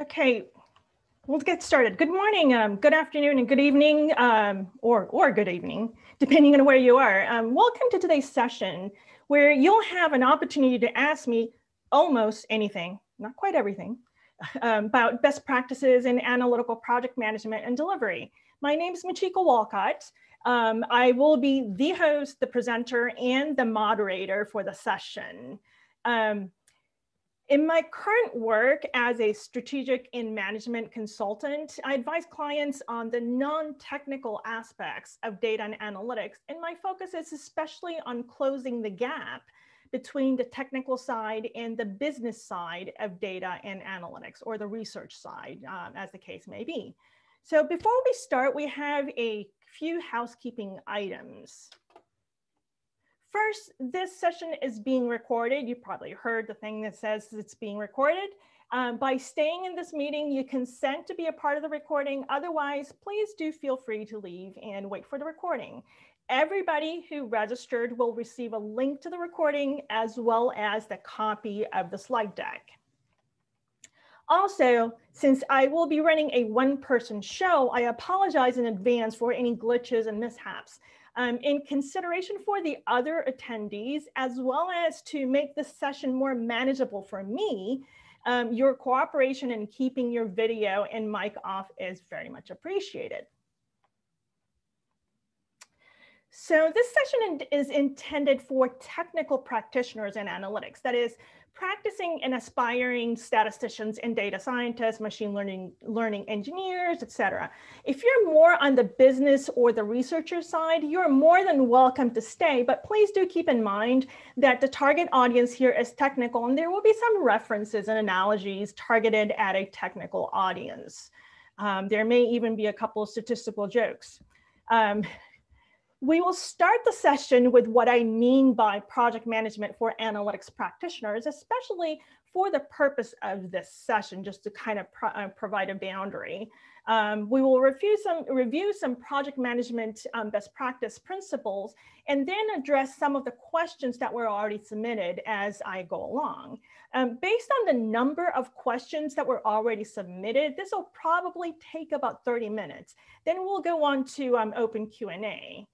Okay, we'll get started. Good morning, good afternoon, and good evening, or good evening, depending on where you are. Welcome to today's session, where you'll have an opportunity to ask me almost anything, not quite everything, about best practices in analytical project management and delivery. My name is Michiko Wolcott. I will be the host, the presenter, and the moderator for the session. In my current work as a strategic and management consultant, I advise clients on the non-technical aspects of data and analytics, and my focus is especially on closing the gap between the technical side and the business side of data and analytics, or the research side, as the case may be. So before we start, we have a few housekeeping items. First, this session is being recorded. You probably heard the thing that says it's being recorded. By staying in this meeting, you consent to be a part of the recording. Otherwise, please do feel free to leave and wait for the recording. Everybody who registered will receive a link to the recording as well as the copy of the slide deck. Also, since I will be running a one-person show, I apologize in advance for any glitches and mishaps. In consideration for the other attendees, as well as to make this session more manageable for me, your cooperation in keeping your video and mic off is very much appreciated. So this session is intended for technical practitioners in analytics, that is, practicing and aspiring statisticians and data scientists, machine learning engineers, etc. If you're more on the business or the researcher side, you're more than welcome to stay, but please do keep in mind that the target audience here is technical, and there will be some references and analogies targeted at a technical audience. There may even be a couple of statistical jokes. We will start the session with what I mean by project management for analytics practitioners, especially for the purpose of this session, just to kind of provide a boundary. We will review some project management best practice principles, and then address some of the questions that were already submitted as I go along. Based on the number of questions that were already submitted, this will probably take about 30 minutes. Then we'll go on to open Q&A.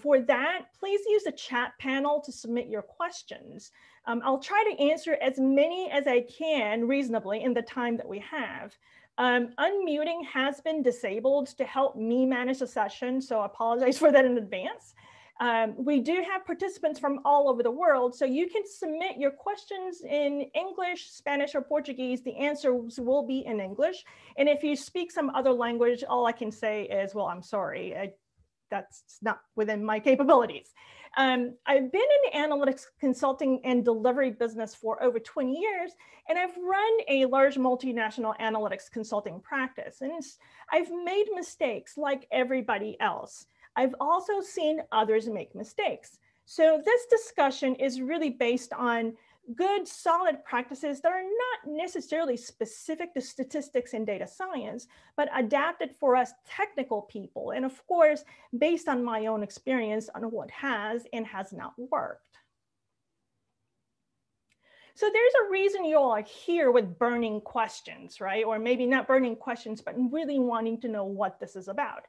For that, please use the chat panel to submit your questions. I'll try to answer as many as I can reasonably in the time that we have. Unmuting has been disabled to help me manage the session, so I apologize for that in advance. We do have participants from all over the world, so you can submit your questions in English, Spanish, or Portuguese. The answers will be in English. And if you speak some other language, all I can say is, well, I'm sorry. That's not within my capabilities. I've been in analytics consulting and delivery business for over 20 years, and I've run a large multinational analytics consulting practice. And I've made mistakes like everybody else. I've also seen others make mistakes. So this discussion is really based on good, solid practices that are not necessarily specific to statistics and data science, but adapted for us technical people. And of course, based on my own experience on what has and has not worked. So there's a reason you all are here with burning questions, right? Or maybe not burning questions, but really wanting to know what this is about.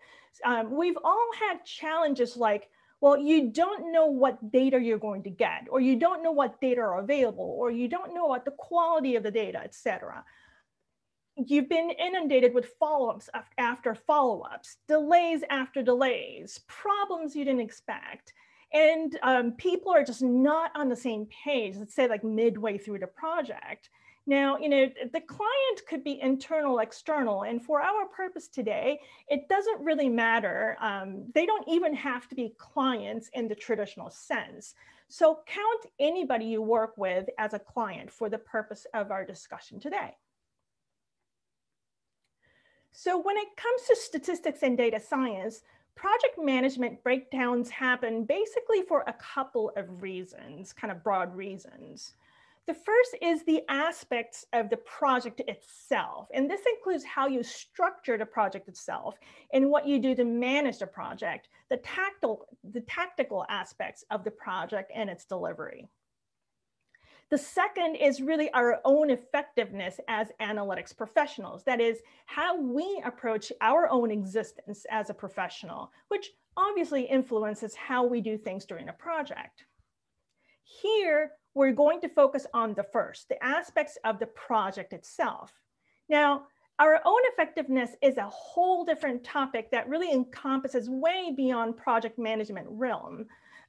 We've all had challenges like, well, you don't know what data you're going to get, or you don't know what data are available, or you don't know what the quality of the data, etc. You've been inundated with follow-ups after follow-ups, delays after delays, problems you didn't expect. And people are just not on the same page, let's say like midway through the project. Now, the client could be internal, external, and for our purpose today, it doesn't really matter. They don't even have to be clients in the traditional sense. So count anybody you work with as a client for the purpose of our discussion today. So when it comes to statistics and data science, project management breakdowns happen basically for a couple of reasons, kind of broad reasons. The first is the aspects of the project itself. And this includes how you structure the project itself and what you do to manage the project, the tactical aspects of the project and its delivery. The second is really our own effectiveness as analytics professionals. That is how we approach our own existence as a professional, which obviously influences how we do things during a project. Here, we're going to focus on the first, the aspects of the project itself. Now, our own effectiveness is a whole different topic that really encompasses way beyond project management realm.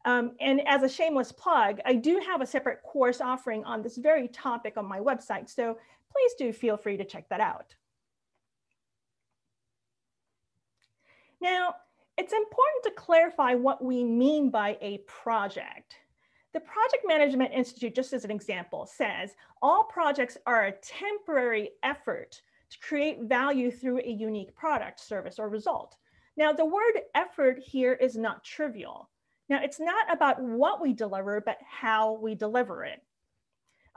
And as a shameless plug, I do have a separate course offering on this very topic on my website, so please do feel free to check that out. Now, it's important to clarify what we mean by a project. The Project Management Institute, just as an example, says all projects are a temporary effort to create value through a unique product, service, or result. Now, the word effort here is not trivial. Now, it's not about what we deliver, but how we deliver it.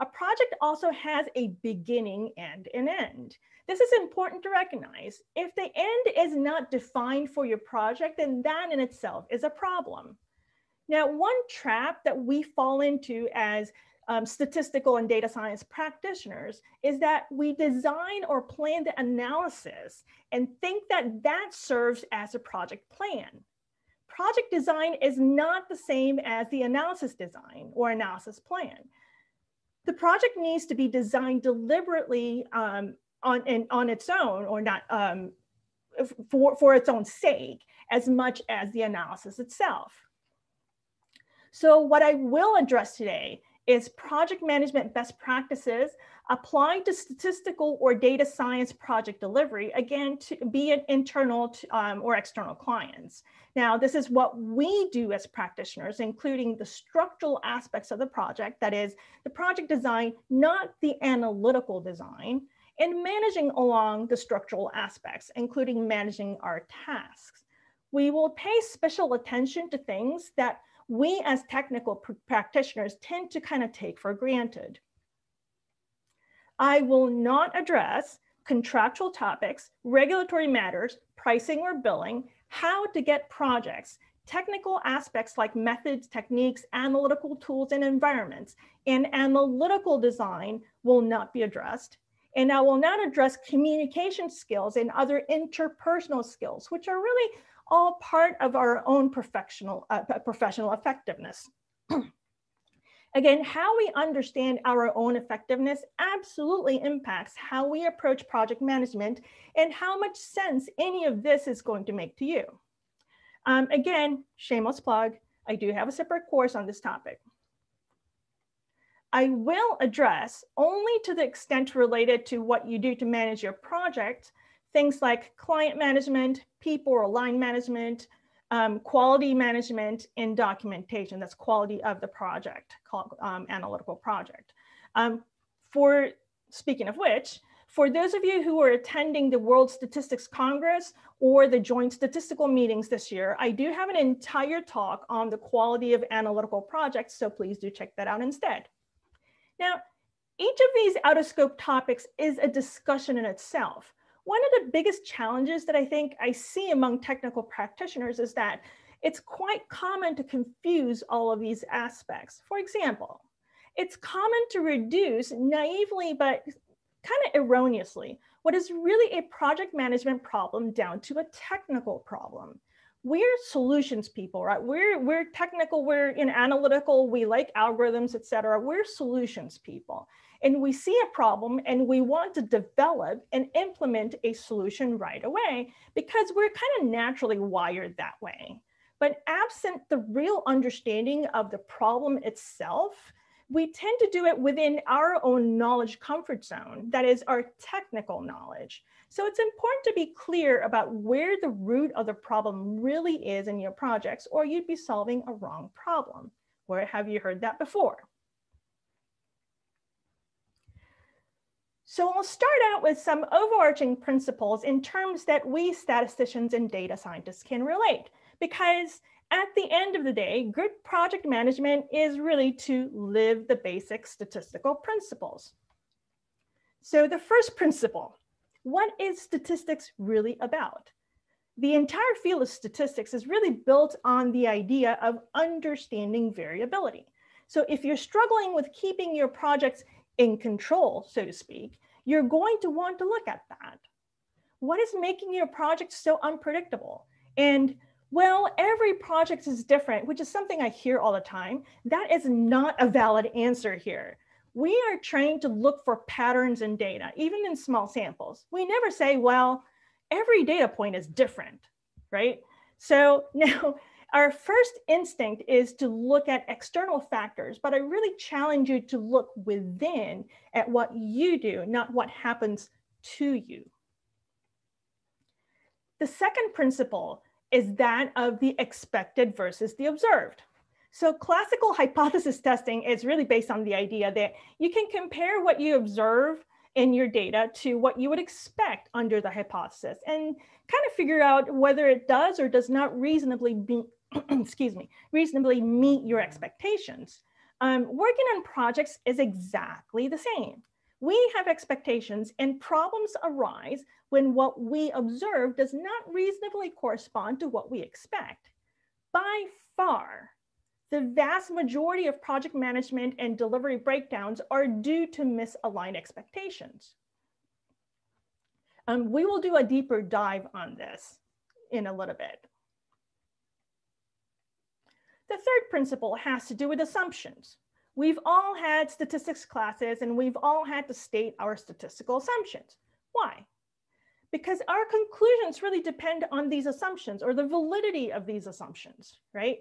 A project also has a beginning and an end. This is important to recognize. If the end is not defined for your project, then that in itself is a problem. Now, one trap that we fall into as statistical and data science practitioners is that we design or plan the analysis and think that that serves as a project plan. Project design is not the same as the analysis design or analysis plan. The project needs to be designed deliberately on its own, or not for its own sake, as much as the analysis itself. So what I will address today is project management best practices applied to statistical or data science project delivery, again, to be it internal or external clients. Now, this is what we do as practitioners, including the structural aspects of the project, that is the project design, not the analytical design, and managing along the structural aspects, including managing our tasks. We will pay special attention to things that we as technical practitioners tend to kind of take for granted. I will not address contractual topics, regulatory matters, pricing or billing, how to get projects, technical aspects like methods, techniques, analytical tools and environments, and analytical design will not be addressed. And I will not address communication skills and other interpersonal skills, which are really all part of our own professional effectiveness. Again, how we understand our own effectiveness absolutely impacts how we approach project management and how much sense any of this is going to make to you. Again, shameless plug, I do have a separate course on this topic. I will address only to the extent related to what you do to manage your project, things like client management, people or line management, quality management, and documentation. That's quality of the project, called analytical project. Speaking of which, for those of you who are attending the World Statistics Congress or the joint statistical meetings this year, I do have an entire talk on the quality of analytical projects, so please do check that out instead. Now, each of these out-of-scope topics is a discussion in itself. One of the biggest challenges that I think I see among technical practitioners is that it's quite common to confuse all of these aspects. For example, it's common to reduce naively, but kind of erroneously, what is really a project management problem down to a technical problem. We're solutions people, right? We're technical, we're analytical, we like algorithms, et cetera. We're solutions people. And we see a problem and we want to develop and implement a solution right away because we're kind of naturally wired that way. But absent the real understanding of the problem itself, we tend to do it within our own knowledge comfort zone, that is our technical knowledge. So it's important to be clear about where the root of the problem really is in your projects, or you'd be solving a wrong problem. Where have you heard that before? So I'll start out with some overarching principles in terms that we statisticians and data scientists can relate, because at the end of the day, good project management is really to live the basic statistical principles. So the first principle, what is statistics really about? The entire field of statistics is really built on the idea of understanding variability. So if you're struggling with keeping your projects in control, so to speak, you're going to want to look at that. What is making your project so unpredictable? And well, every project is different, which is something I hear all the time. That is not a valid answer here. We are trained to look for patterns in data, even in small samples. We never say, well, every data point is different, right? So now our first instinct is to look at external factors, but I really challenge you to look within at what you do, not what happens to you. The second principle is that of the expected versus the observed. So classical hypothesis testing is really based on the idea that you can compare what you observe in your data to what you would expect under the hypothesis and kind of figure out whether it does or does not reasonably reasonably meet your expectations. Working on projects is exactly the same. We have expectations and problems arise when what we observe does not reasonably correspond to what we expect. By far, the vast majority of project management and delivery breakdowns are due to misaligned expectations. We will do a deeper dive on this in a little bit. The third principle has to do with assumptions. We've all had statistics classes and we've all had to state our statistical assumptions. Why? Because our conclusions really depend on these assumptions or the validity of these assumptions, right?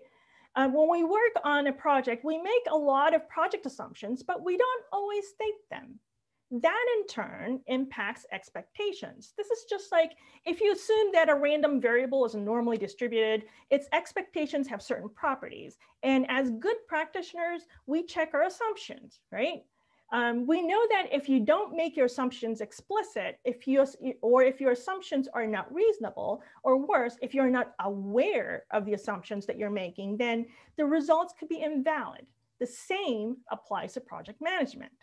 When we work on a project, we make a lot of project assumptions, but we don't always state them. That in turn impacts expectations. This is just like if you assume that a random variable is normally distributed, its expectations have certain properties. And as good practitioners, we check our assumptions, right? We know that if you don't make your assumptions explicit, if your assumptions are not reasonable, or worse, if you're not aware of the assumptions that you're making, then the results could be invalid. The same applies to project management.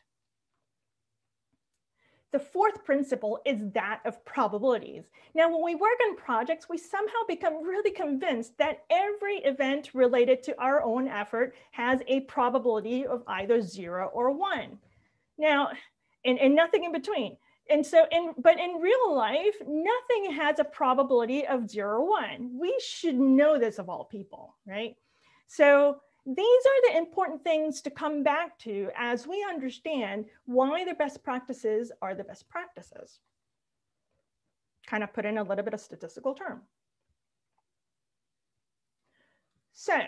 The fourth principle is that of probabilities. Now, when we work on projects, we somehow become really convinced that every event related to our own effort has a probability of either 0 or 1. Now, and nothing in between. And so, but in real life, nothing has a probability of 0 or 1. We should know this of all people, right? So these are the important things to come back to as we understand why the best practices are the best practices. Kind of put in a little bit of statistical term. So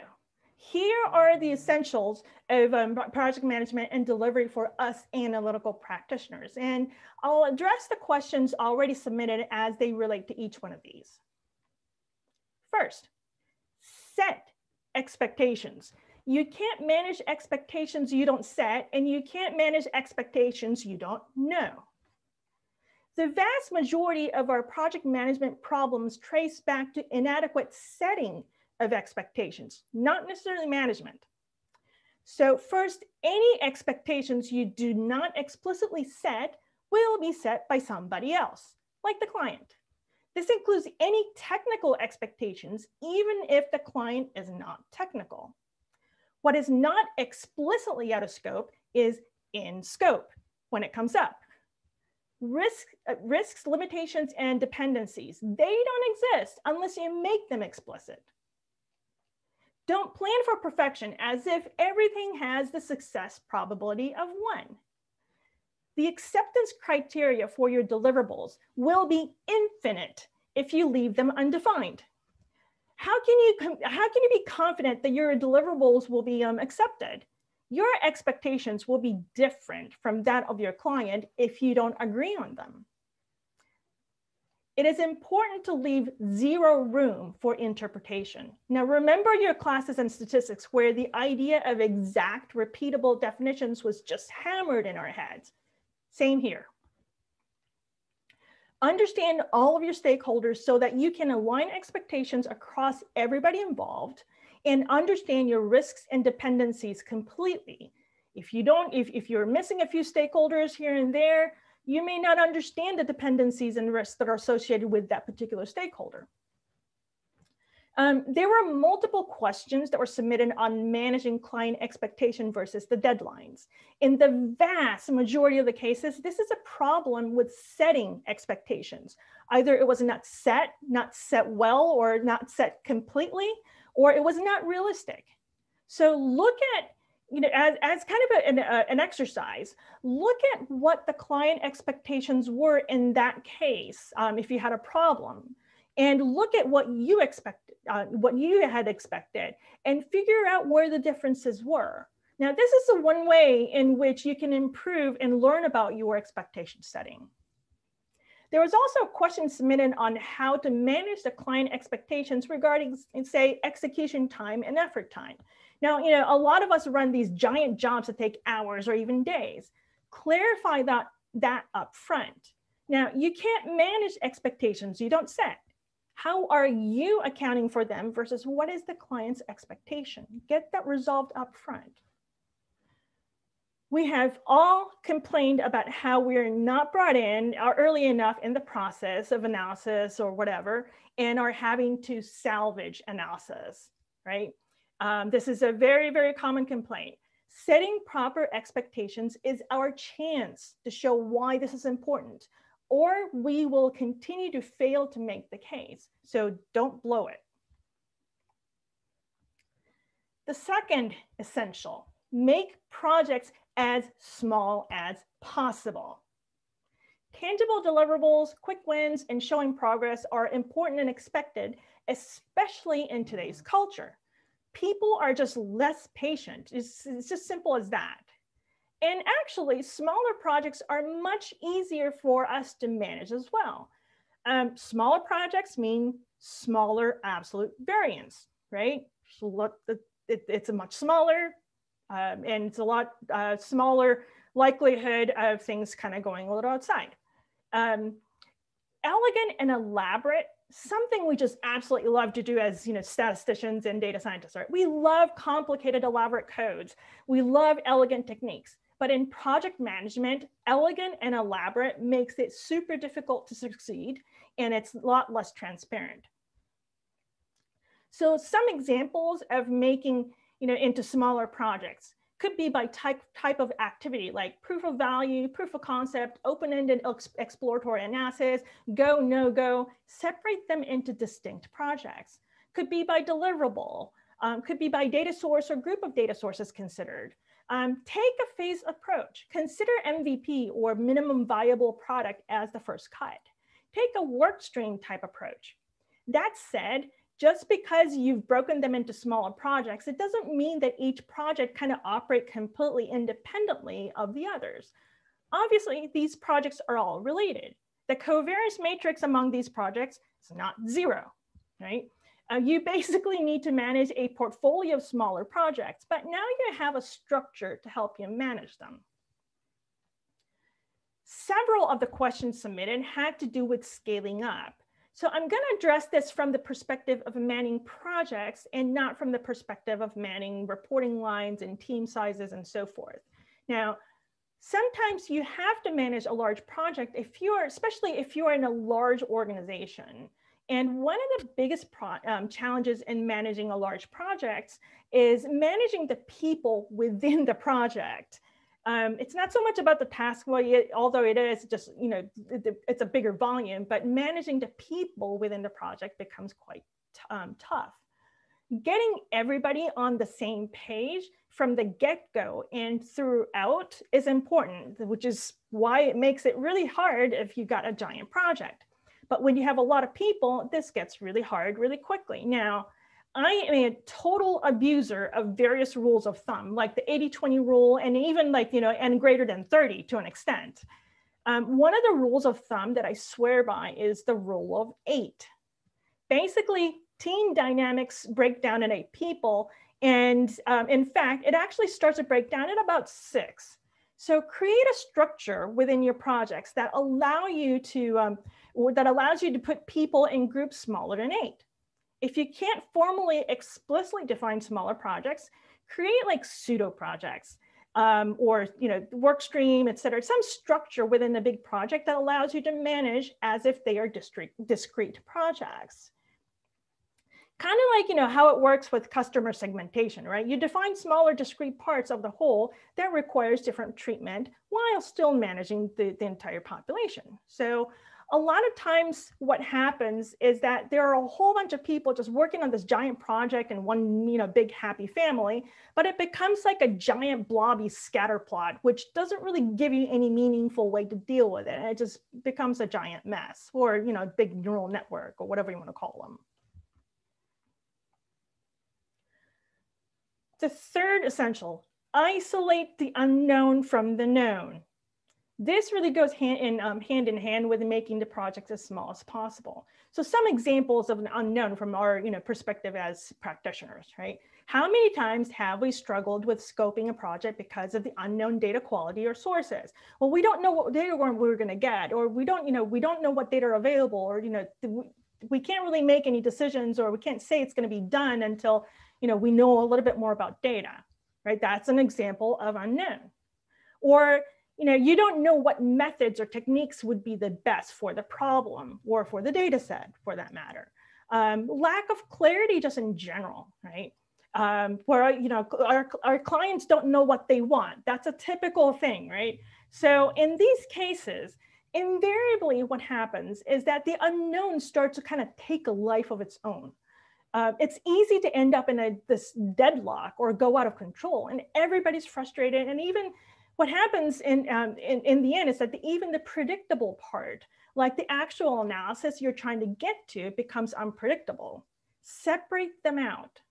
here are the essentials of project management and delivery for us analytical practitioners. And I'll address the questions already submitted as they relate to each one of these. First, set expectations. You can't manage expectations you don't set, and you can't manage expectations you don't know. The vast majority of our project management problems trace back to inadequate setting of expectations, not necessarily management. So first, any expectations you do not explicitly set will be set by somebody else, like the client. This includes any technical expectations, even if the client is not technical. What is not explicitly out of scope is in scope when it comes up. Risks, limitations, and dependencies, they don't exist unless you make them explicit. Don't plan for perfection as if everything has the success probability of 1. The acceptance criteria for your deliverables will be infinite if you leave them undefined. How can you be confident that your deliverables will be accepted? Your expectations will be different from that of your client if you don't agree on them. It is important to leave 0 room for interpretation. Now, remember your classes in statistics where the idea of exact repeatable definitions was just hammered in our heads. Same here. Understand all of your stakeholders so that you can align expectations across everybody involved and understand your risks and dependencies completely. If you're missing a few stakeholders here and there, you may not understand the dependencies and risks that are associated with that particular stakeholder. There were multiple questions that were submitted on managing client expectation versus the deadlines. In the vast majority of the cases, this is a problem with setting expectations. Either it was not set well, or not set completely, or it was not realistic. So look at, as kind of an exercise, look at what the client expectations were in that case, if you had a problem, and look at what you expected, what you had expected, and figure out where the differences were. Now, this is the one way in which you can improve and learn about your expectation setting. There was also a question submitted on how to manage the client expectations regarding, say, execution time and effort time. Now, a lot of us run these giant jobs that take hours or even days. Clarify that up front. Now, you can't manage expectations you don't set. How are you accounting for them versus what is the client's expectation? Get that resolved up front. We have all complained about how we're not brought in early enough in the process of analysis or whatever, and are having to salvage analysis, right? This is a very, very common complaint. Setting proper expectations is our chance to show why this is important, or we will continue to fail to make the case. So don't blow it. The second essential, make projects as small as possible. Tangible deliverables, quick wins, and showing progress are important and expected, especially in today's culture. People are just less patient. It's just simple as that. And actually, smaller projects are much easier for us to manage as well. Smaller projects mean smaller absolute variance, right? So it's a much smaller, and it's a lot smaller likelihood of things kind of going a little outside. Elegant and elaborate, something we just absolutely love to do as statisticians and data scientists, right? We love complicated, elaborate codes. We love elegant techniques. But in project management, elegant and elaborate makes it super difficult to succeed, and it's a lot less transparent. So some examples of making into smaller projects could be by type of activity, like proof of value, proof of concept, open-ended exploratory analysis, go, no go. Separate them into distinct projects. Could be by deliverable, could be by data source or group of data sources considered. Take a phased approach. Consider MVP, or minimum viable product, as the first cut. Take a work stream type approach. That said, just because you've broken them into smaller projects, it doesn't mean that each project kind of operate completely independently of the others. Obviously, these projects are all related. The covariance matrix among these projects is not zero, right? You basically need to manage a portfolio of smaller projects, but now you have a structure to help you manage them. Several of the questions submitted had to do with scaling up. So I'm going to address this from the perspective of managing projects and not from the perspective of managing reporting lines and team sizes and so forth. Now, sometimes you have to manage a large project especially if you're in a large organization. And one of the biggest challenges in managing a large project is managing the people within the project. It's not so much about the task, although it is just, it's a bigger volume, but managing the people within the project becomes quite tough. Getting everybody on the same page from the get-go and throughout is important, which is why it makes it really hard if you've got a giant project. But when you have a lot of people, this gets really hard really quickly. Now, I am a total abuser of various rules of thumb, like the 80-20 rule, and even and greater than 30 to an extent. One of the rules of thumb that I swear by is the rule of 8. Basically, team dynamics break down in 8 people. And in fact, it actually starts to break down at about 6. So create a structure within your projects that allows you to put people in groups smaller than 8. If you can't formally explicitly define smaller projects, create like pseudo projects or work stream, et cetera, some structure within the big project that allows you to manage as if they are discrete projects. Kind of like, how it works with customer segmentation, right? You define smaller discrete parts of the whole that requires different treatment while still managing the entire population. So a lot of times what happens is that there are a whole bunch of people just working on this giant project in one, big happy family, but it becomes like a giant blobby scatter plot, which doesn't really give you any meaningful way to deal with it. And it just becomes a giant mess, or, big neural network, or whatever you want to call them. The third essential, isolate the unknown from the known. This really goes hand in hand with making the project as small as possible. So some examples of an unknown from our perspective as practitioners, right? How many times have we struggled with scoping a project because of the unknown data quality or sources? Well, we don't know what data we're going to get, or we don't know what data are available, or we can't really make any decisions, or we can't say it's going to be done until we know a little bit more about data, right? That's an example of unknown. Or you don't know what methods or techniques would be the best for the problem or for the data set, for that matter. Lack of clarity just in general, right? Where our clients don't know what they want. That's a typical thing, right? So in these cases, invariably what happens is that the unknown starts to kind of take a life of its own. It's easy to end up in this deadlock or go out of control, and everybody's frustrated. And even what happens in the end is that even the predictable part, like the actual analysis you're trying to get to, becomes unpredictable. Separate them out.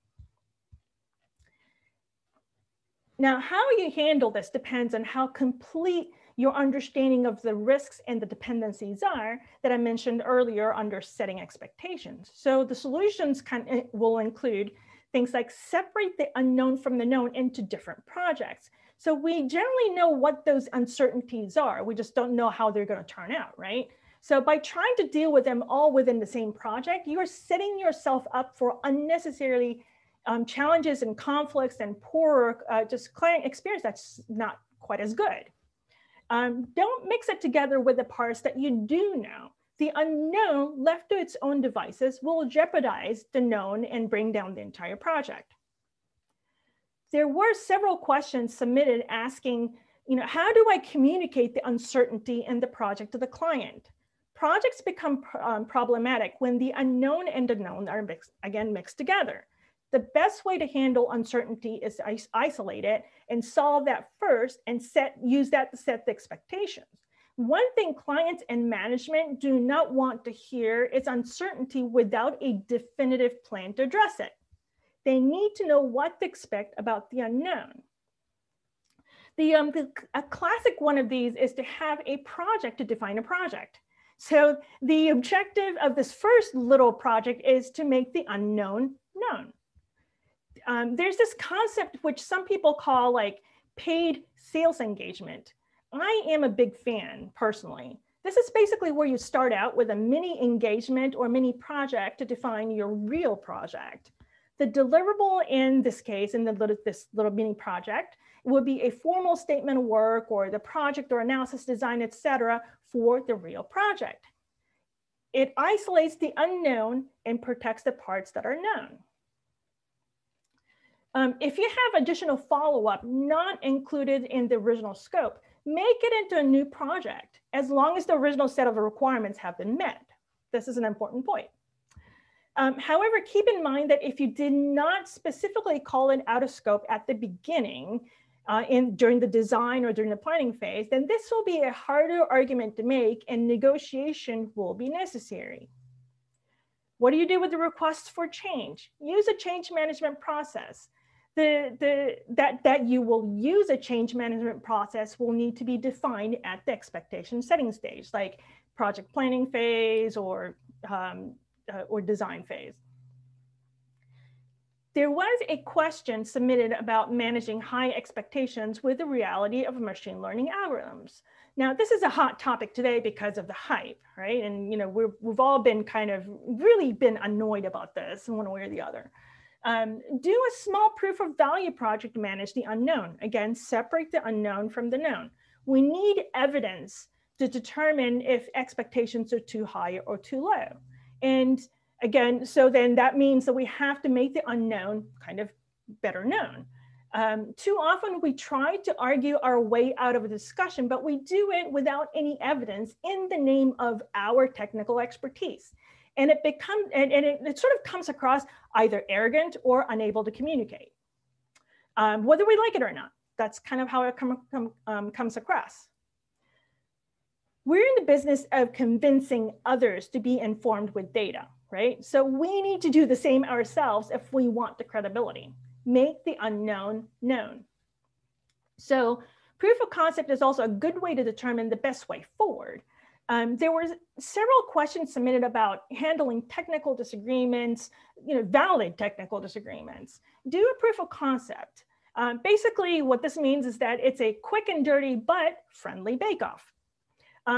Now, how you handle this depends on how complete your understanding of the risks and the dependencies are that I mentioned earlier under setting expectations. So the solutions will include things like separate the unknown from the known into different projects. So we generally know what those uncertainties are. We just don't know how they're going to turn out, right? So by trying to deal with them all within the same project, you are setting yourself up for unnecessarily challenges and conflicts and poorer just client experience that's not quite as good. Don't mix it together with the parts that you do know. The unknown left to its own devices will jeopardize the known and bring down the entire project. There were several questions submitted asking, how do I communicate the uncertainty in the project to the client? Projects become problematic when the unknown and the known are mixed together. The best way to handle uncertainty is to isolate it and solve that first and use that to set the expectations. One thing clients and management do not want to hear is uncertainty without a definitive plan to address it. They need to know what to expect about the unknown. A classic one of these is to have a project to define a project. So the objective of this first little project is to make the unknown known. There's this concept which some people call like paid sales engagement. I am a big fan personally. This is basically where you start out with a mini engagement or mini project to define your real project. The deliverable in this case, in this little mini project, would be a formal statement of work or the project or analysis design, etc., for the real project. It isolates the unknown and protects the parts that are known. If you have additional follow-up not included in the original scope, make it into a new project as long as the original set of requirements have been met. This is an important point. However, keep in mind that if you did not specifically call it out of scope at the beginning, during the design or during the planning phase, then this will be a harder argument to make and negotiation will be necessary. What do you do with the requests for change? Use a change management process. That you will use a change management process will need to be defined at the expectation setting stage, like project planning phase or design phase. There was a question submitted about managing high expectations with the reality of machine learning algorithms. Now, this is a hot topic today because of the hype, right? And we've all been really been annoyed about this in one way or the other. Do a small proof of value project to manage the unknown. Again, separate the unknown from the known. We need evidence to determine if expectations are too high or too low. And Again, so then that means that we have to make the unknown kind of better known. Too often we try to argue our way out of a discussion, but we do it without any evidence in the name of our technical expertise. And it becomes, it sort of comes across either arrogant or unable to communicate, whether we like it or not. That's kind of how it comes across. We're in the business of convincing others to be informed with data, right? So we need to do the same ourselves if we want the credibility. Make the unknown known. So proof of concept is also a good way to determine the best way forward. There were several questions submitted about handling technical disagreements, valid technical disagreements. Do a proof of concept. Basically, what this means is that it's a quick and dirty but friendly bake-off.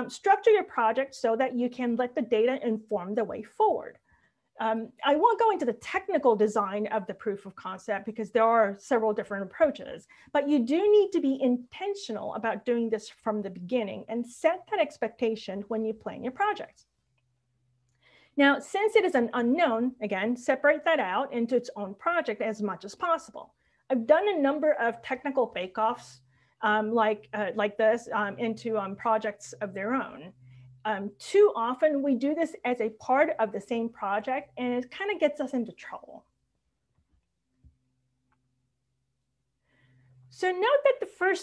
Structure your project so that you can let the data inform the way forward. I won't go into the technical design of the proof of concept because there are several different approaches, but you do need to be intentional about doing this from the beginning and set that expectation when you plan your project. Now, since it is an unknown, again, separate that out into its own project as much as possible. I've done a number of technical bake-offs like this into projects of their own. Too often we do this as a part of the same project, and it kind of gets us into trouble. So note that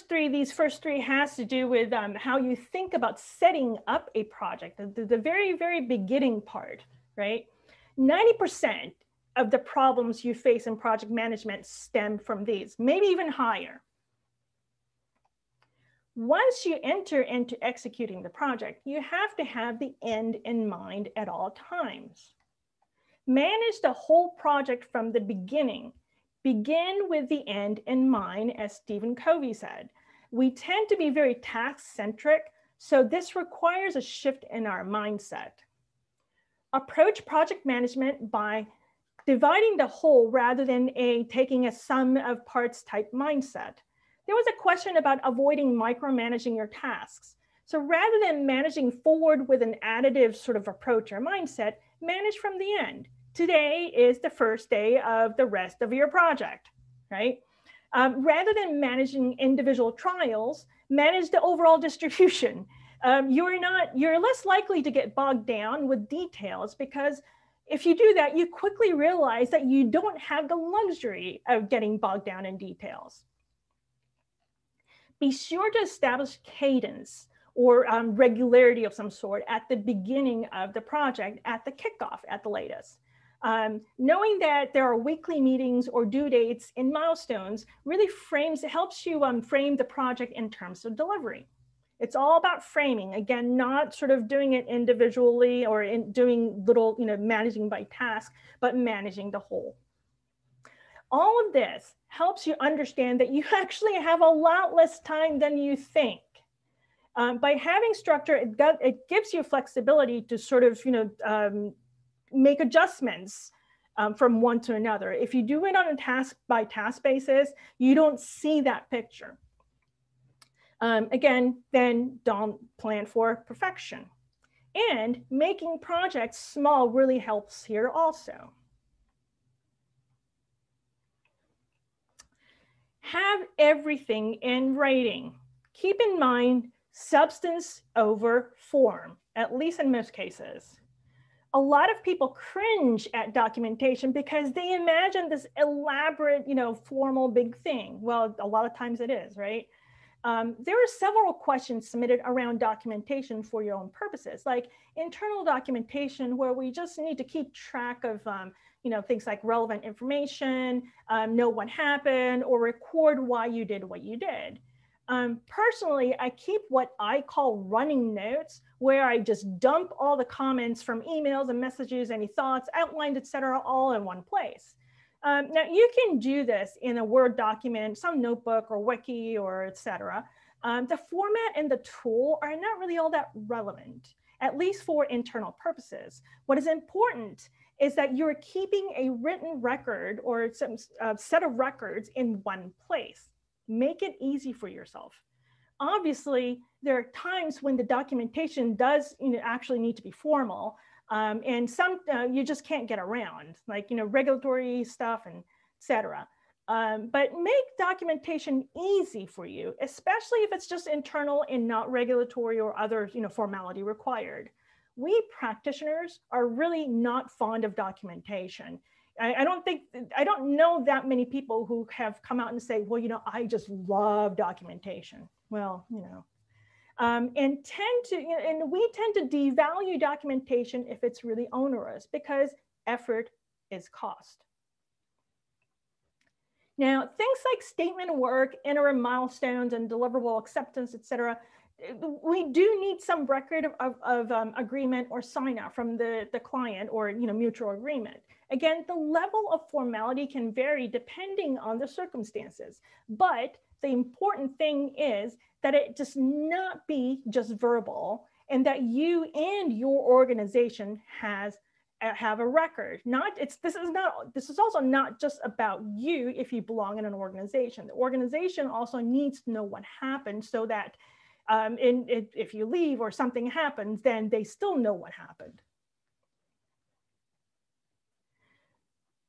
these first three has to do with how you think about setting up a project, the very, very beginning part, right? 90% of the problems you face in project management stem from these, maybe even higher. Once you enter into executing the project, you have to have the end in mind at all times. Manage the whole project from the beginning. Begin with the end in mind, as Stephen Covey said. We tend to be very task-centric, so this requires a shift in our mindset. Approach project management by dividing the whole rather than taking a sum of parts type mindset. There was a question about avoiding micromanaging your tasks. So rather than managing forward with an additive sort of approach or mindset, manage from the end. Today is the first day of the rest of your project, right? Rather than managing individual trials, manage the overall distribution. You're less likely to get bogged down with details because if you do that, you quickly realize that you don't have the luxury of getting bogged down in details. Be sure to establish cadence or regularity of some sort at the beginning of the project, at the kickoff at the latest. Knowing that there are weekly meetings or due dates and milestones really helps you frame the project in terms of delivery. It's all about framing, again, not sort of doing it individually or doing little, managing by task, but managing the whole. All of this helps you understand that you actually have a lot less time than you think. By having structure, it gives you flexibility to sort of, make adjustments from one to another. If you do it on a task by task basis, you don't see that picture. Again, then don't plan for perfection. And making projects small really helps here also. Have everything in writing. Keep in mind substance over form, at least in most cases. A lot of people cringe at documentation because they imagine this elaborate, formal big thing. Well, a lot of times it is, right? There are several questions submitted around documentation for your own purposes, like internal documentation where we just need to keep track of things like relevant information, know what happened, or record why you did what you did. Personally, I keep what I call running notes, where I just dump all the comments from emails and messages, any thoughts, outlines, etc., all in one place. Now, you can do this in a Word document, some notebook or wiki or etc. The format and the tool are not really all that relevant, at least for internal purposes. What is important is that you're keeping a written record or some set of records in one place. Make it easy for yourself. Obviously, there are times when the documentation does actually need to be formal, And some you just can't get around, like, regulatory stuff and et cetera. But make documentation easy for you, especially if it's just internal and not regulatory or other formality required. We practitioners are really not fond of documentation. I don't know that many people who have come out and say, well, I just love documentation. Well, and we tend to devalue documentation if it's really onerous, because effort is cost. Now, things like statement of work, interim milestones, and deliverable acceptance, et cetera, we do need some record of agreement or sign off from the client, or mutual agreement. Again, the level of formality can vary depending on the circumstances, but the important thing is that it just not be just verbal, and that you and your organization have a record. This is also not just about you if you belong in an organization. The organization also needs to know what happened, so that if you leave or something happens, then they still know what happened.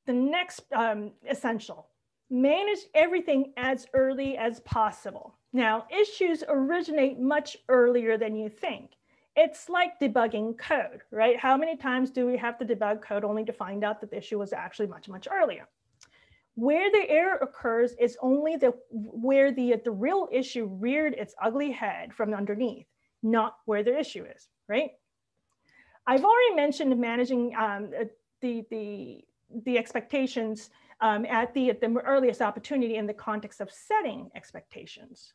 The next essential, manage everything as early as possible. Now, issues originate much earlier than you think. It's like debugging code, right? How many times do we have to debug code only to find out that the issue was actually much, much earlier? Where the error occurs is only where the real issue reared its ugly head from underneath, not where the issue is, right? I've already mentioned managing the expectations at the earliest opportunity in the context of setting expectations.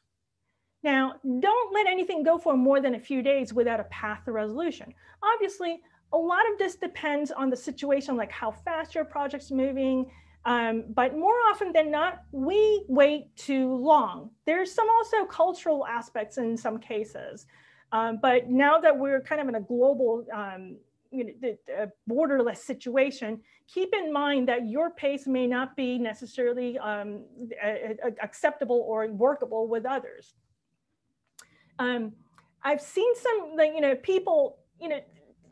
Now, don't let anything go for more than a few days without a path to resolution. Obviously, a lot of this depends on the situation, like how fast your project's moving, but more often than not, we wait too long. There's some also cultural aspects in some cases, but now that we're kind of in a global borderless situation, keep in mind that your pace may not be necessarily acceptable or workable with others. I've seen some, people,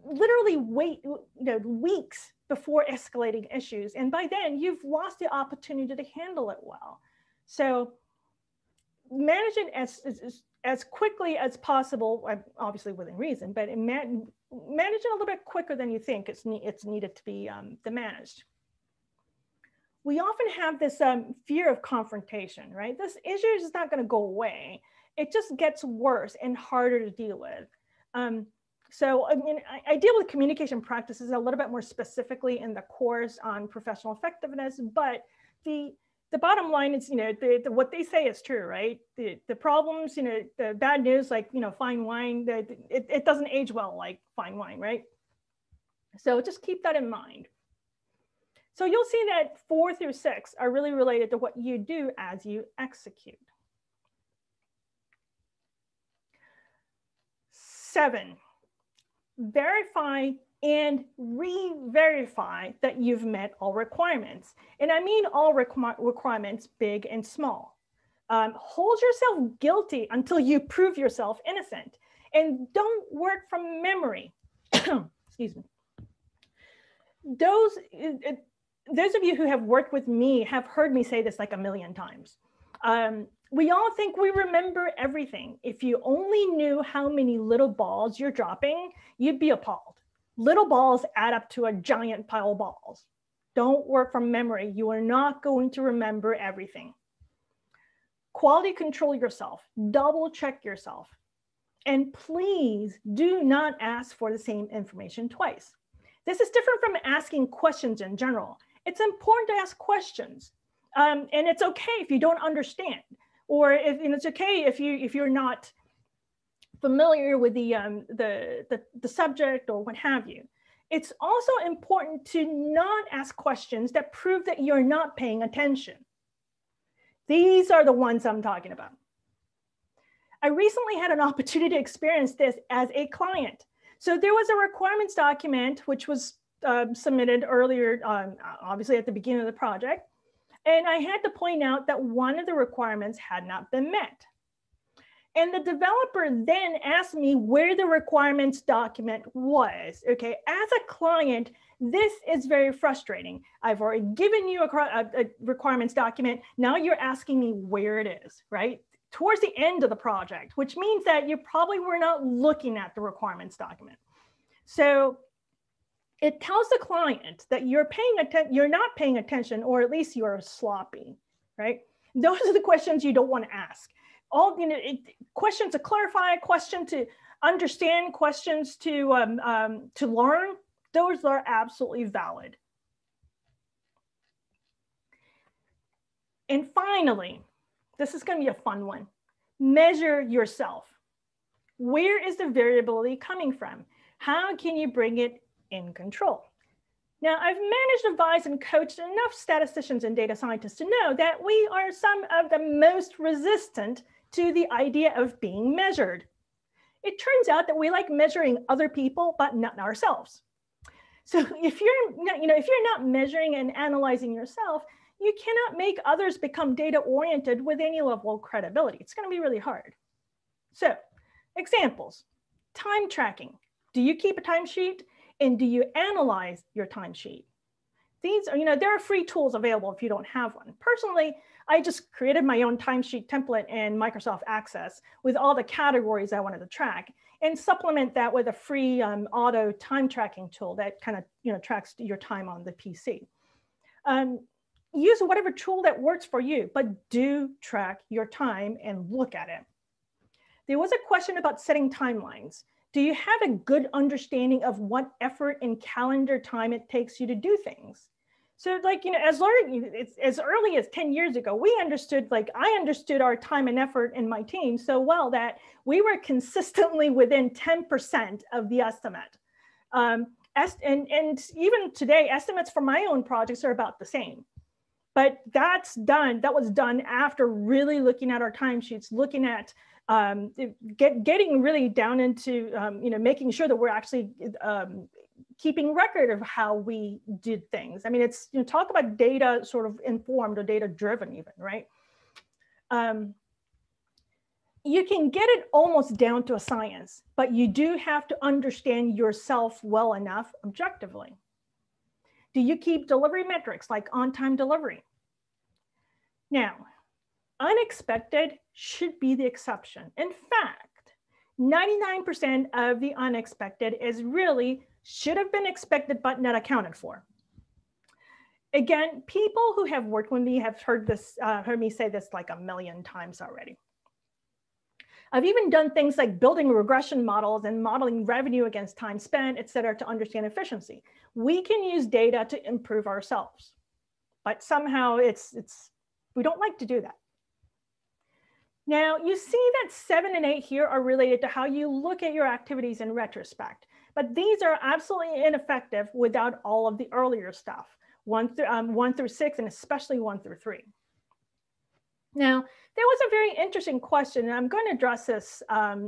literally wait, weeks before escalating issues, and by then you've lost the opportunity to handle it well. So manage it as quickly as possible, obviously within reason, but manage it a little bit quicker than you think it's needed to be managed. We often have this fear of confrontation, right? This issue is not going to go away. It just gets worse and harder to deal with. So I deal with communication practices a little bit more specifically in the course on professional effectiveness, but the bottom line is, what they say is true, right? The problems, the bad news, like, fine wine, it doesn't age well like fine wine, right? So just keep that in mind. So you'll see that 4 through 6 are really related to what you do as you execute. 7, verify and re-verify that you've met all requirements. And I mean all requirements, big and small. Hold yourself guilty until you prove yourself innocent. And don't work from memory. Excuse me. Those of you who have worked with me have heard me say this like a million times. We all think we remember everything. If you only knew how many little balls you're dropping, you'd be appalled. Little balls add up to a giant pile of balls. Don't work from memory. You are not going to remember everything. Quality control yourself. Double check yourself. And please do not ask for the same information twice. This is different from asking questions in general. It's important to ask questions. And it's okay if you don't understand. Or it's okay if you're not familiar with the subject or what have you. It's also important to not ask questions that prove that you're not paying attention. These are the ones I'm talking about. I recently had an opportunity to experience this as a client. So there was a requirements document which was submitted earlier, obviously at the beginning of the project. And I had to point out that one of the requirements had not been met. And the developer then asked me where the requirements document was. Okay, as a client, this is very frustrating. I've already given you a requirements document. Now you're asking me where it is, right? Towards the end of the project, which means that you probably were not looking at the requirements document. So it tells the client that you're not paying attention, or at least you're sloppy, right? Those are the questions you don't want to ask. All, questions to clarify, questions to understand, questions to learn, those are absolutely valid. And finally, this is going to be a fun one. Measure yourself. Where is the variability coming from? How can you bring it in control? Now, I've managed, advised, and coached enough statisticians and data scientists to know that we are some of the most resistant to the idea of being measured. It turns out that we like measuring other people, but not ourselves. So if you're not measuring and analyzing yourself, you cannot make others become data-oriented with any level of credibility. It's going to be really hard. So, examples: time tracking. Do you keep a timesheet? And do you analyze your timesheet? These are, there are free tools available if you don't have one. Personally, I just created my own timesheet template in Microsoft Access with all the categories I wanted to track, and supplement that with a free auto time tracking tool that kind of tracks your time on the PC. Use whatever tool that works for you, but do track your time and look at it. There was a question about setting timelines. Do you have a good understanding of what effort and calendar time it takes you to do things? So as early as 10 years ago, I understood our time and effort in my team so well that we were consistently within 10% of the estimate. And even today, estimates for my own projects are about the same. But that was done after really looking at our timesheets, looking at getting really down into making sure that we're actually keeping record of how we did things. I mean, it's talk about data sort of informed or data driven even, right? You can get it almost down to a science, but you do have to understand yourself well enough objectively. Do you keep delivery metrics like on-time delivery? Now, unexpected should be the exception. In fact, 99% of the unexpected is really should have been expected but not accounted for. Again, people who have worked with me have heard me say this like a million times already. I've even done things like building regression models and modeling revenue against time spent, et cetera, to understand efficiency. We can use data to improve ourselves, but somehow we don't like to do that. Now, you see that 7 and 8 here are related to how you look at your activities in retrospect, but these are absolutely ineffective without all of the earlier stuff, 1 through 6, and especially 1 through 3. Now, there was a very interesting question, and I'm going to address this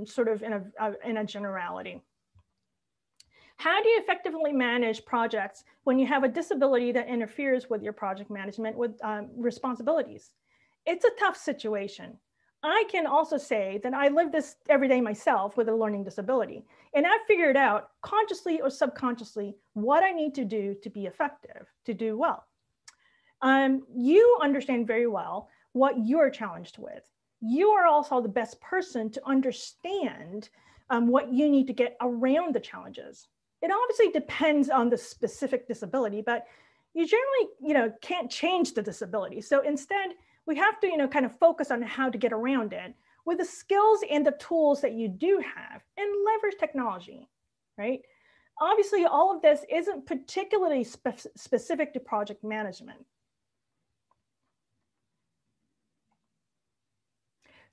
sort of in a generality. How do you effectively manage projects when you have a disability that interferes with your project management with responsibilities? It's a tough situation. I can also say that I live this every day myself with a learning disability, and I've figured out consciously or subconsciously what I need to do to be effective, to do well. You understand very well what you're challenged with. You are also the best person to understand what you need to get around the challenges. It obviously depends on the specific disability, but you generally can't change the disability. So instead, we have to kind of focus on how to get around it with the skills and the tools that you do have and leverage technology, right? Obviously, all of this isn't particularly specific to project management.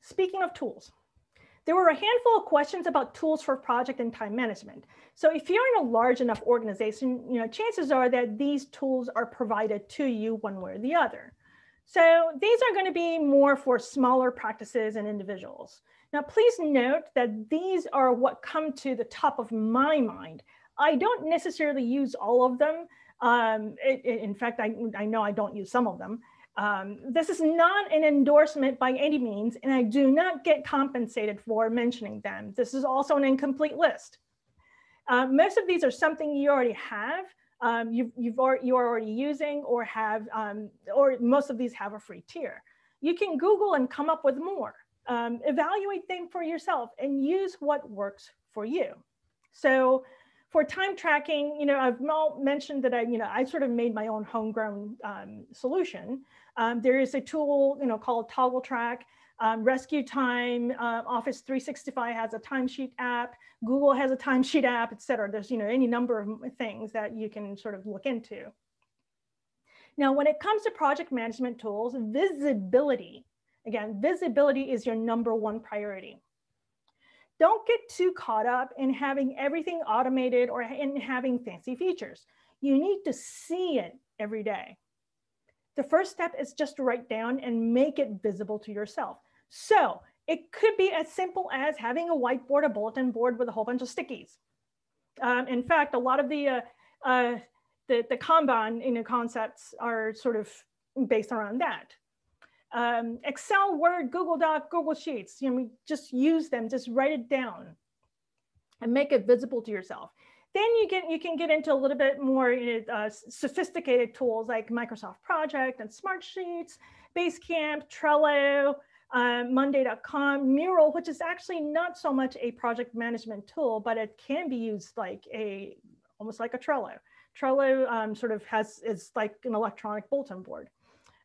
Speaking of tools, there were a handful of questions about tools for project and time management. So if you're in a large enough organization, chances are that these tools are provided to you one way or the other. So these are going to be more for smaller practices and individuals. Now, please note that these are what come to the top of my mind. I don't necessarily use all of them. In fact, I know I don't use some of them. This is not an endorsement by any means, and I do not get compensated for mentioning them. This is also an incomplete list. Most of these are something you already have, you're already using, or have, or most of these have a free tier. You can Google and come up with more. Evaluate them for yourself and use what works for you. So for time tracking, I've mentioned that I sort of made my own homegrown solution. There is a tool, called Toggle Track. Rescue Time, Office 365 has a timesheet app. Google has a timesheet app, et cetera. There's, any number of things that you can sort of look into. Now, when it comes to project management tools, visibility, again, visibility is your #1 priority. Don't get too caught up in having everything automated or in having fancy features. You need to see it every day. The first step is just to write down and make it visible to yourself. So it could be as simple as having a whiteboard, a bulletin board with a whole bunch of stickies. In fact, a lot of the Kanban concepts are sort of based around that. Excel, Word, Google Doc, Google Sheets, just use them, just write it down and make it visible to yourself. Then you can get into a little bit more sophisticated tools like Microsoft Project and Smartsheets, Basecamp, Trello, Monday.com, Mural, which is actually not so much a project management tool, but it can be used like almost like a Trello. Trello sort of is like an electronic bulletin board.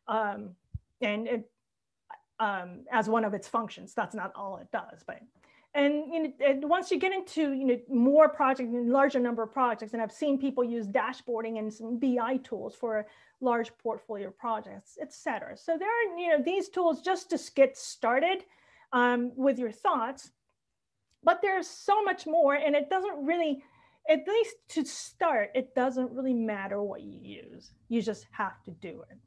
And it, as one of its functions, that's not all it does, but. And once you get into more projects, larger number of projects, and I've seen people use dashboarding and some BI tools for a large portfolio of projects, et cetera. So there are these tools just to get started with your thoughts, but there's so much more, and it doesn't really, at least to start, it doesn't really matter what you use. You just have to do it.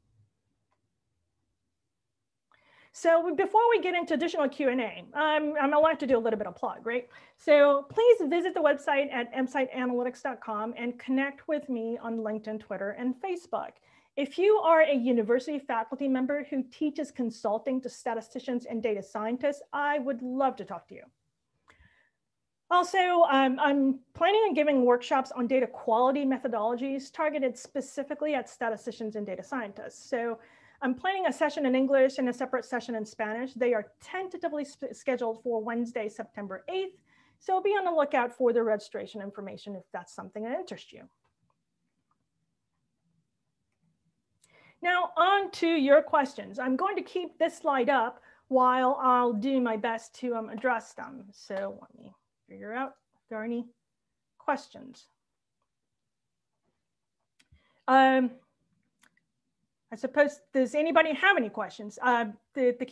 So before we get into additional Q&A, I'm allowed to do a little bit of plug, right? So please visit the website at msightanalytics.com and connect with me on LinkedIn, Twitter, and Facebook. If you are a university faculty member who teaches consulting to statisticians and data scientists, I would love to talk to you. Also, I'm planning on giving workshops on data quality methodologies targeted specifically at statisticians and data scientists. So I'm planning a session in English and a separate session in Spanish. They are tentatively scheduled for Wednesday, September 8th. So be on the lookout for the registration information if that's something that interests you. Now on to your questions. I'm going to keep this slide up while I'll do my best to address them. So let me figure out if there are any questions. I suppose, does anybody have any questions? Can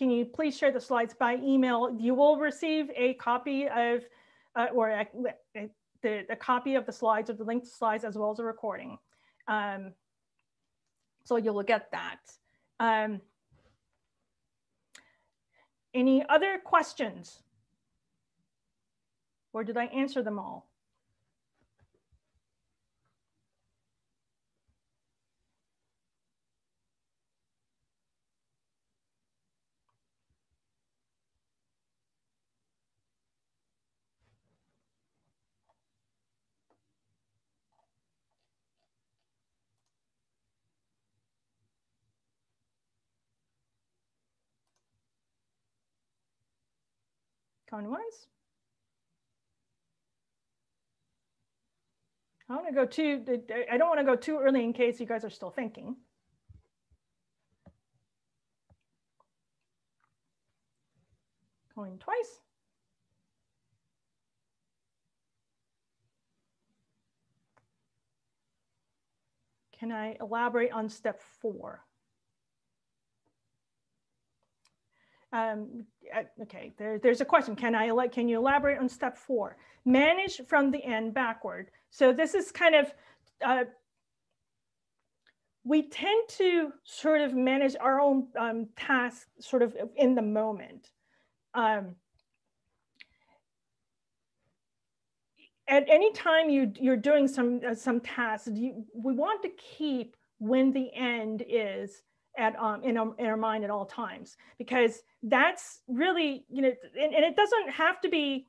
you please share the slides by email? You will receive a copy of, a copy of the slides, or the linked slides, as well as a recording. So you'll get that. Any other questions? Or did I answer them all? Going once? I don't want to go too early in case you guys are still thinking. Going twice. Can I elaborate on step 4? Okay, there's a question. Can you elaborate on step 4? Manage from the end backward. So this is kind of, we tend to sort of manage our own tasks sort of in the moment. At any time you're doing some tasks, we want to keep when the end is in our mind at all times, because that's really, and it doesn't have to be,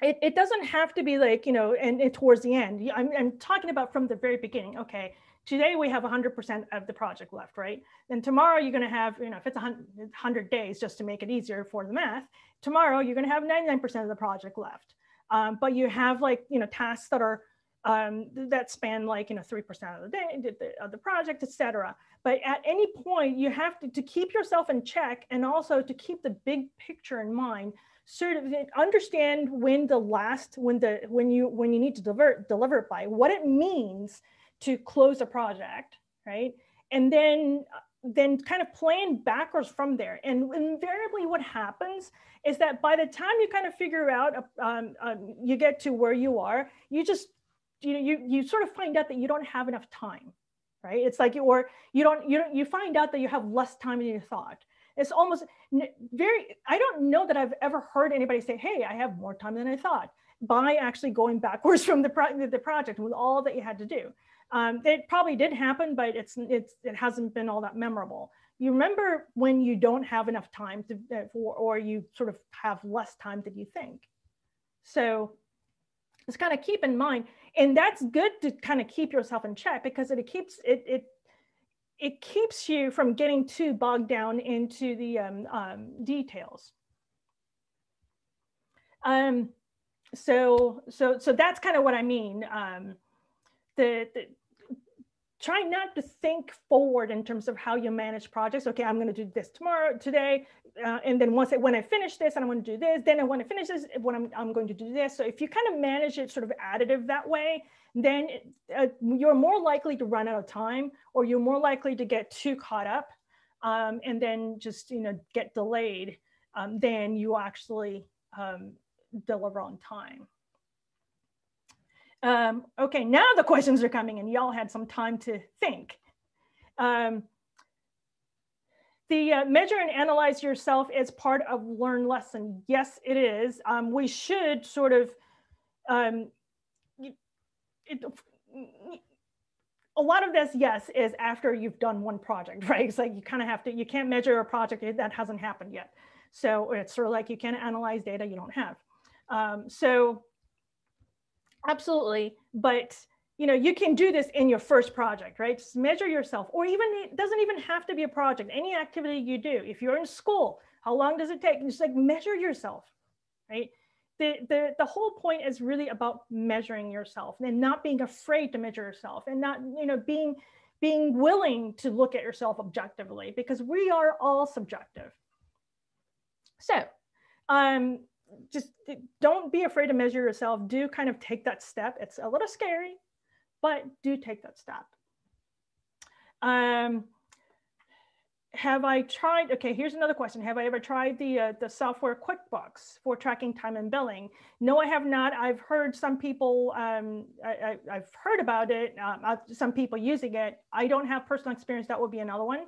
it doesn't have to be like, and towards the end. I'm talking about from the very beginning. Okay, today we have 100% of the project left, right? And tomorrow you're going to have, if it's 100 days, just to make it easier for the math, tomorrow you're going to have 99% of the project left. But you have like, tasks that are, that span like, 3% of the day, of the project, etc. But at any point you have to keep yourself in check, and also to keep the big picture in mind, sort of understand when you need to deliver it by, what it means to close a project, right? And then kind of plan backwards from there. And invariably what happens is that by the time you kind of figure out, you get to where you are, you just, you sort of find out that you don't have enough time, right? It's like, you find out that you have less time than you thought. It's almost I don't know that I've ever heard anybody say, hey, I have more time than I thought, by actually going backwards from the project with all that you had to do. It probably did happen, but it hasn't been all that memorable. You remember when you don't have enough time or you sort of have less time than you think. So just kind of keep in mind, and that's good to kind of keep yourself in check, because it keeps you from getting too bogged down into the details. So that's kind of what I mean. Try not to think forward in terms of how you manage projects. Okay, I'm going to do this today, and then when I finish this, and I want to do this. Then I want to finish this. When I'm going to do this. So if you kind of manage it sort of additive that way, then you're more likely to run out of time, or you're more likely to get too caught up, and then just get delayed than you actually deliver on time. Okay, now the questions are coming, and y'all had some time to think. The measure and analyze yourself is part of learn lesson. Yes, it is. We should sort of, a lot of this, yes, is after you've done one project, right? It's like you kind of have to, you can't measure a project that hasn't happened yet. So it's sort of like you can't analyze data you don't have. So absolutely, but you can do this in your first project, right? Just measure yourself, or even, it doesn't even have to be a project, any activity you do. If you're in school, how long does it take? Just like measure yourself, right? The whole point is really about measuring yourself, and not being afraid to measure yourself, and not being willing to look at yourself objectively, because we are all subjective. So just don't be afraid to measure yourself. Do kind of take that step. It's a little scary, but do take that step. Have I tried, okay, here's another question. Have I ever tried the software QuickBooks for tracking time and billing? No, I have not. I've heard some people, I've heard about it, some people using it. I don't have personal experience. That would be another one.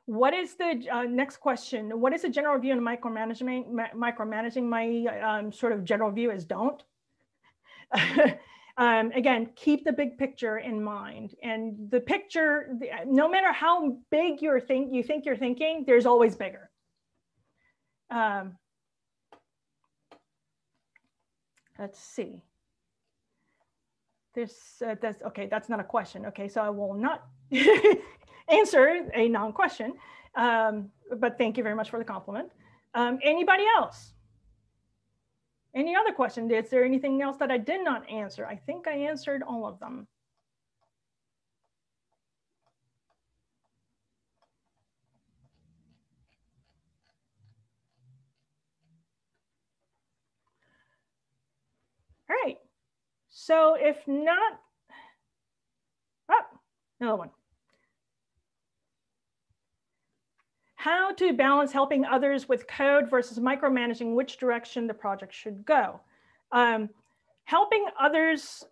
What is the next question? What is the general view in micromanaging? My sort of general view is don't. Again, keep the big picture in mind. And the picture, no matter how big you think you're thinking, there's always bigger. Let's see. Okay, that's not a question. Okay, so I will not answer a non-question, but thank you very much for the compliment. Anybody else? Any other question? Is there anything else that I did not answer? I think I answered all of them. All right. So if not, oh, another one. How to balance helping others with code versus micromanaging which direction the project should go. Helping others,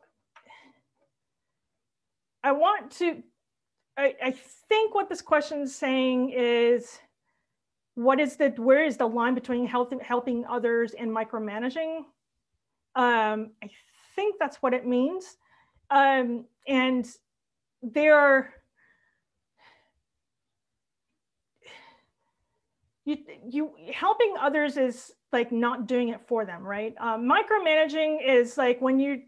I think what this question is saying is, where is the line between helping others and micromanaging? I think that's what it means. And they're, you helping others is like not doing it for them, right? Micromanaging is like when you,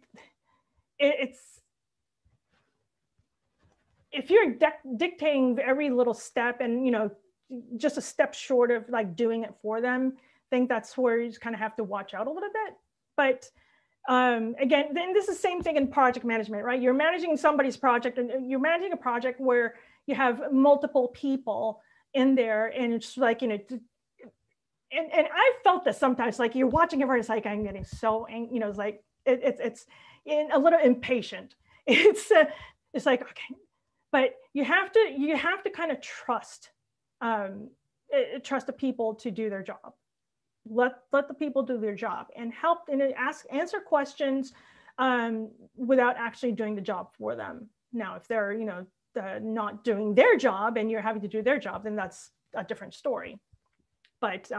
it's, if you're dictating every little step and, you know, just a step short of like doing it for them, I think that's where you just kind of have to watch out a little bit. But again, then this is the same thing in project management, right? You're managing somebody's project, and you're managing a project where you have multiple people in there, and it's like, you know, and I felt this sometimes, like you're watching everyone, it's like, I'm getting so angry, you know, it's like, it's a little impatient. It's like, okay, but you have to kind of trust the people to do their job. Let the people do their job and help and answer questions without actually doing the job for them. Now, if they're, you know, not doing their job and you're having to do their job, then that's a different story. But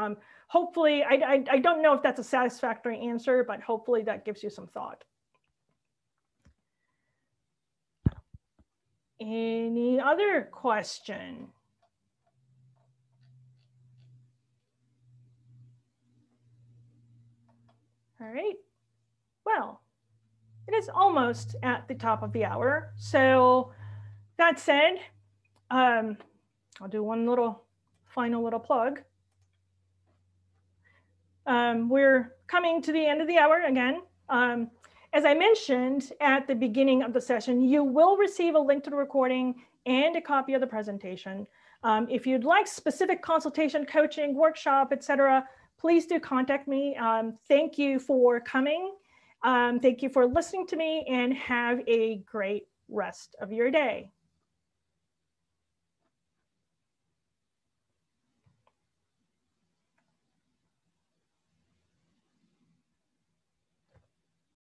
hopefully, I don't know if that's a satisfactory answer, but hopefully that gives you some thought. Any other question? All right. Well, it is almost at the top of the hour. So that said, I'll do one final little plug. We're coming to the end of the hour again. As I mentioned at the beginning of the session, you will receive a link to the recording and a copy of the presentation. If you'd like specific consultation, coaching, workshop, etc., please do contact me. Thank you for coming. Thank you for listening to me, and have a great rest of your day.